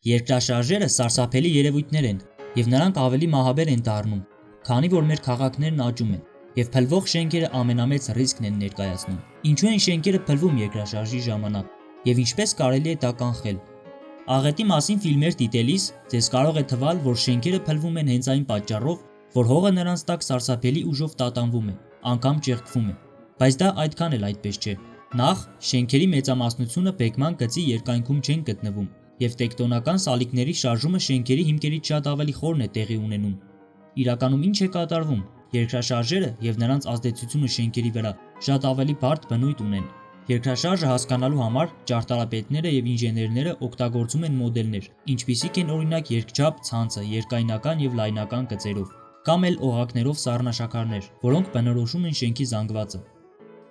Երկրաշարժերը սարսափելի երևույթներ են, եւ նրանք ավելի մահաբեր են դառնում, քանի որ մեր քաղաքներն աճում են, եւ փլվող շենքերը ամենամեծ ռիսկն են ներկայացնում։ Ինչու են շենքերը փլվում երկրաշարժի ժամանակ, եւ ինչպես կարելի է դա կանխել։ Աղետի մասին ֆիլմեր դիտելիս ձեզ կարող է թվալ, որ շենքերը փլվում են հենց այն պատճառով, որ հողը նրանց տակ սարսափելի ուժով տատանվում է, անգամ ճեղքվում է, բայց դա այդքան էլ այդպես չէ։ Նախ, շենքերի մեծամասնությունը բեկման գծի երկայնքում չեն գտնվում, եւ տեկտոնական սալիկների շարժումը շենքերի հիմքերից շատ ավելի խորն է տեղի ունենում։ Իրականում ինչ է կատարվում։ Երկրաշարժերը եւ նրանց ազդեցությունը շենքերի վրա շատ ավելի բարդ բնույթ ունեն։ Երկրաշարժը հասկանալու համար ճարտարապետները եւ ինժեներները օգտագործում են մոդելներ, ինչպիսիք են օրինակ երկչափ ցանցը, երկայնական եւ լայնական գծերով, կամ էլ օղակներով սառնաշաքարներ, որոնք բնորոշում են շենքի զանգվածը։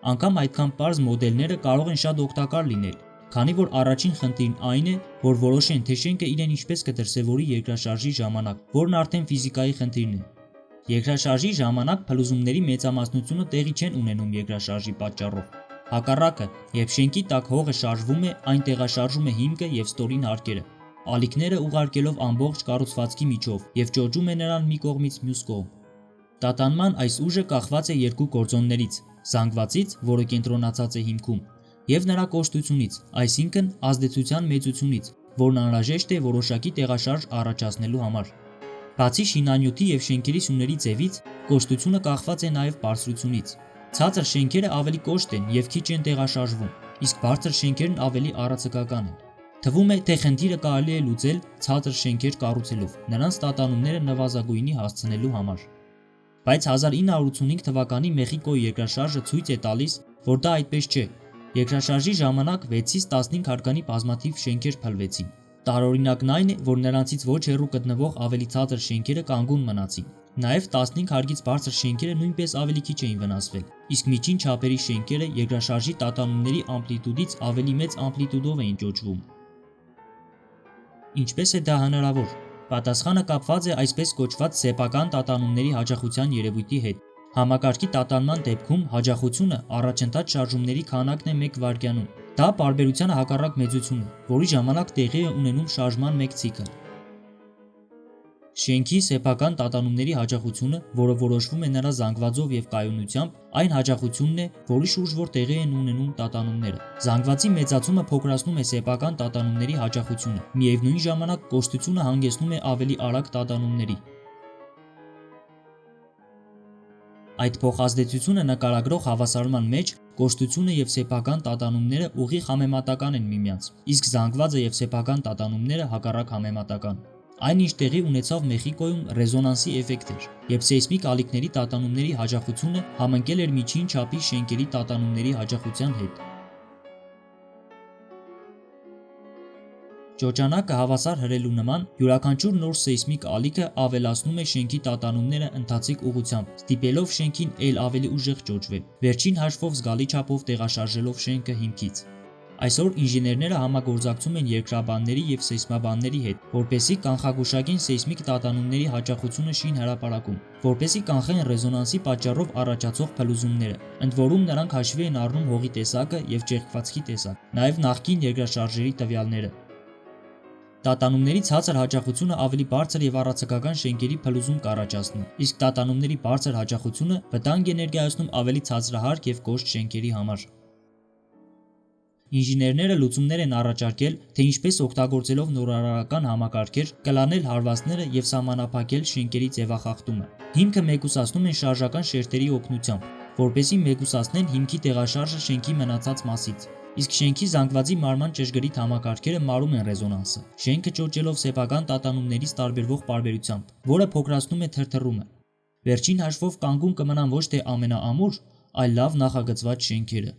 Անկամ այդքան պարզ մոդելները կարող են շատ օգտակար լինել, քանի որ առաջին խնդիրն այն է, որ որոշեն, թե շենքը իրեն ինչպես կդրսևորի երկրաշարժի ժամանակ, որն արդեն ֆիզիկայի խնդիրն է։ Երկրաշարժի ժամանակ փլուզումների մեծամասնությունը տեղի չեն ունենում երկրաշարժի պատճառով։ Հակառակը, երբ շենքի տակ հողը շարժվում է, այն տեղաշարժում է հիմքը եւ ստորին հարկերը, ալիքները ուղարկելով ամբողջ կառուցվածքի միջով եւ ճոճում է նրան մի կողմից մյուս կողմ։ Տատանման այս ուժը կախված է երկու գործոններից՝ զանգվածից, որը կենտրոնացած է հիմքում, եւ նրա կոշտությունից, այսինքն ազդեցության մեծությունից, որն անհրաժեշտ է որոշակի տեղաշարժ առաջացնելու համար։ Բացի շինանյութի եւ շենքերի սյուների ձևից, կոշտությունը կախված է նաեւ բարձրությունից։ Ցածր շենքերը ավելի կոշտ են եւ քիչ են տեղաշարժվում, իսկ բարձր շենքերն ավելի առացկական են։ Թվում է, թե խնդիրը կարելի է լուծել ցածր շենքեր կառուցելով, նրանց տատանումները նվազագույնի հասցնելու համար։ Բայց 1985 թվականի Մեխիկոյի երկրաշարժը ցույց է տալիս, որ դա այդպես չէ։ Երկրաշարժի ժամանակ 6-ից 15 հարկանի բազմաթիվ շենքեր փլվեցին։ Տարօրինակն այն է, որ նրանցից ոչ հեռու գտնվող ավելի ցածր շենքերը կանգուն մնացին։ Նաև 15 հարկից բարձր շենքերը նույնպես ավելի քիչ էին վնասվել, իսկ միջին չափերի շենքերը երկրաշարժի տատանումների ամպլիտուդից ավելի մեծ ամպլիտուդով էին ճոճվում։ Ինչպես է դա հնարավոր։ Պատասխանը կապված է այսպես կոչված սեփական տատանումների հաճախության երևույթի հետ։ Համակարգի տատանման դեպքում հաճախությունը առաջընթաց շարժումների քանակն է 1 վայրկյանում։ Դա պարբերությանը հակառակ մեծություն է, որի ժամանակ տեղի է ունենում շարժման 1 ցիկլ։ Շենքի սեփական տատանումների հաճախությունը, որը որոշվում է նրա զանգվածով եւ կայունությամբ, այն հաճախությունն է, որի շուրջ որ տեղի են ունենում տատանումները։ Զանգվածի մեծացումը փոքրացնում է սեփական տատանումների հաճախությունը, միևնույն ժամանակ կոշտությունը հանգեցնում է ավելի արագ տատանումների։ Այդ փոխազդեցությունը նկարագրող հավասարման մեջ կոշտությունը եւ սեփական տատանումները ուղիղ համեմատական են միմյանց, իսկ զանգվածը եւ սեփական տատանումները հակառակ համեմատական։ Այն ինչ տեղի ունեցավ Մեխիկոյում ռեզոնանսի էֆեկտ էր, երբ սեյսմիկ ալիքների տատանումների հաճախությունը համընկել էր միջին չափի շենքերի տատանումների հաճախության հետ։ Ճոճանակը հավասար հրելու նման յուրաքանչյուր նոր սեյսմիկ ալիքը ավելացնում է շենքի տատանումները ընթացիկ ուղղությամբ, ստիպելով շենքին ել ավելի ուժեղ ճոճվել, վերջին հաշվով զգալի չափով տեղաշարժելով շենքը հիմքից։ Այսօր ինժեներները համագործակցում են երկրաբանների եւ սեյսմաբանների հետ, որպեսզի կանխագուշակեն սեյսմիկ տատանումների հաճախությունը շին հրապարակում, որպեսզի կանխեն ռեզոնանսի պատճառով առաջացող փլուզումները, ընդ որում նրանք հաշվի են առնում հողի տեսակը եւ ճեղքվածքի տեսակ, նաեւ նախկին երկրաշարժերի տվյալները։ Տատանումների ցածր հաճախությունը ավելի բարձր եւ առացկական շենքերի փլուզում կառաջացնի, իսկ տատանումների բարձր հաճախությունը վտանգ է ներկայացնում ավելի ցածրահարկ եւ կոշտ շենքերի համար։ Ինժեներները լուծումներ են առաջարկել, թե ինչպես օգտագործելով նորարարական համակարգեր կլանել հարվածները եւ սահմանափակել շենքերի ձևախախտումը։ Հիմքը մեկուսացնում են շարժական շերտերի օգնությամբ, որպեսզի մեկուսացնեն հիմքի տեղաշարժը շենքի մնացած մասից։ Իսկ շենքի զանգվածի մարման ճշգրիտ համակարգերը մարում են ռեզոնանսը, շենքը ճոճելով սեփական տատանումներից տարբերվող պարբերությամբ, որը փոքրացնում է թրթռումը։ Վերջին հաշվով կանգուն կմնան ոչ թե ամենաամուր, այլ լավ նախագծված շենքերը։